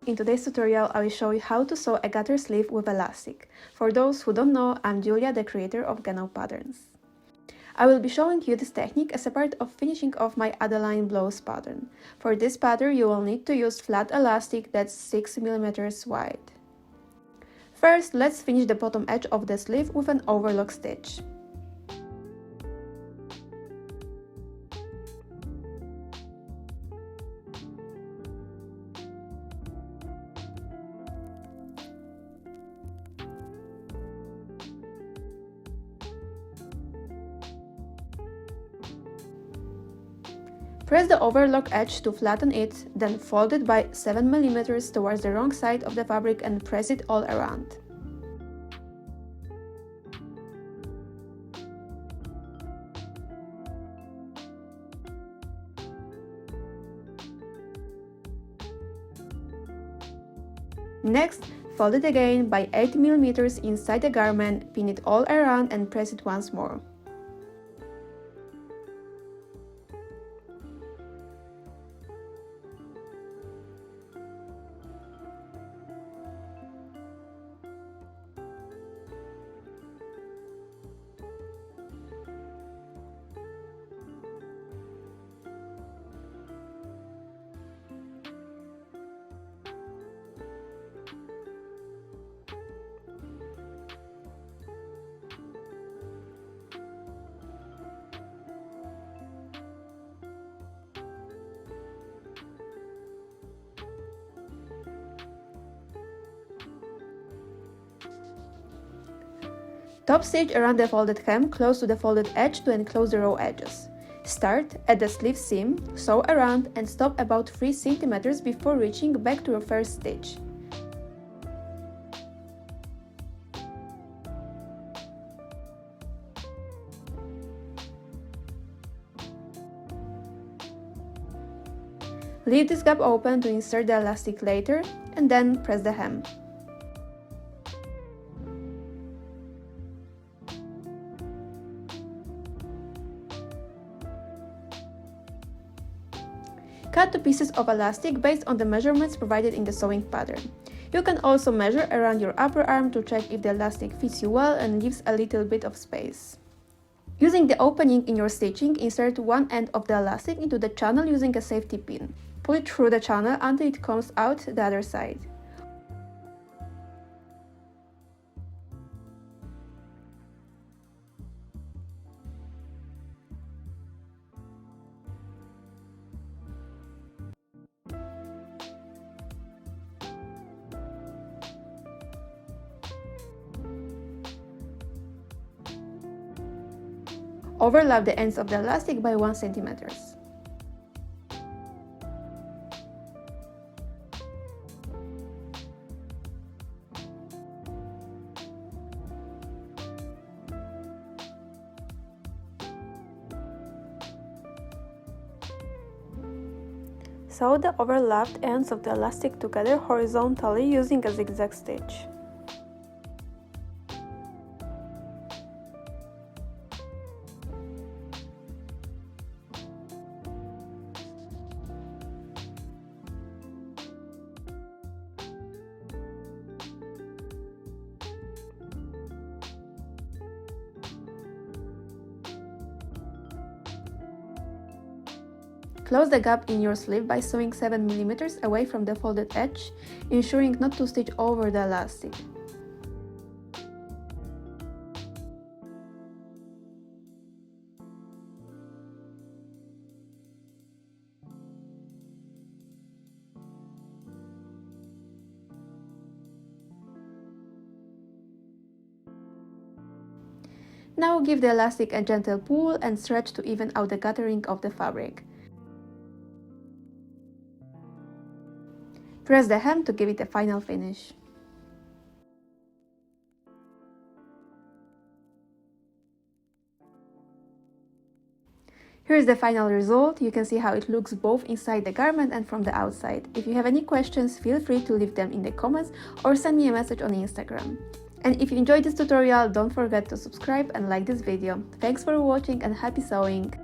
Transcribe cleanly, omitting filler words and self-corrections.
In today's tutorial, I will show you how to sew a garter sleeve with elastic. For those who don't know, I'm Julia, the creator of GENOW Patterns. I will be showing you this technique as a part of finishing off my Adeline Blouse pattern. For this pattern, you will need to use flat elastic that's 6 mm wide. First, let's finish the bottom edge of the sleeve with an overlock stitch. Press the overlock edge to flatten it, then fold it by 7 mm towards the wrong side of the fabric and press it all around. Next, fold it again by 8 mm inside the garment, pin it all around and press it once more. Top stitch around the folded hem close to the folded edge to enclose the raw edges. Start at the sleeve seam, sew around and stop about 3 cm before reaching back to your first stitch. Leave this gap open to insert the elastic later and then press the hem. Cut 2 pieces of elastic based on the measurements provided in the sewing pattern. You can also measure around your upper arm to check if the elastic fits you well and leaves a little bit of space. Using the opening in your stitching, insert one end of the elastic into the channel using a safety pin. Pull it through the channel until it comes out the other side. Overlap the ends of the elastic by 1 cm. Sew the overlapped ends of the elastic together horizontally using a zigzag stitch. Close the gap in your sleeve by sewing 7 mm away from the folded edge, ensuring not to stitch over the elastic. Now give the elastic a gentle pull and stretch to even out the gathering of the fabric. Press the hem to give it a final finish. Here's the final result. You can see how it looks both inside the garment and from the outside. If you have any questions, feel free to leave them in the comments or send me a message on Instagram. And if you enjoyed this tutorial, don't forget to subscribe and like this video. Thanks for watching and happy sewing!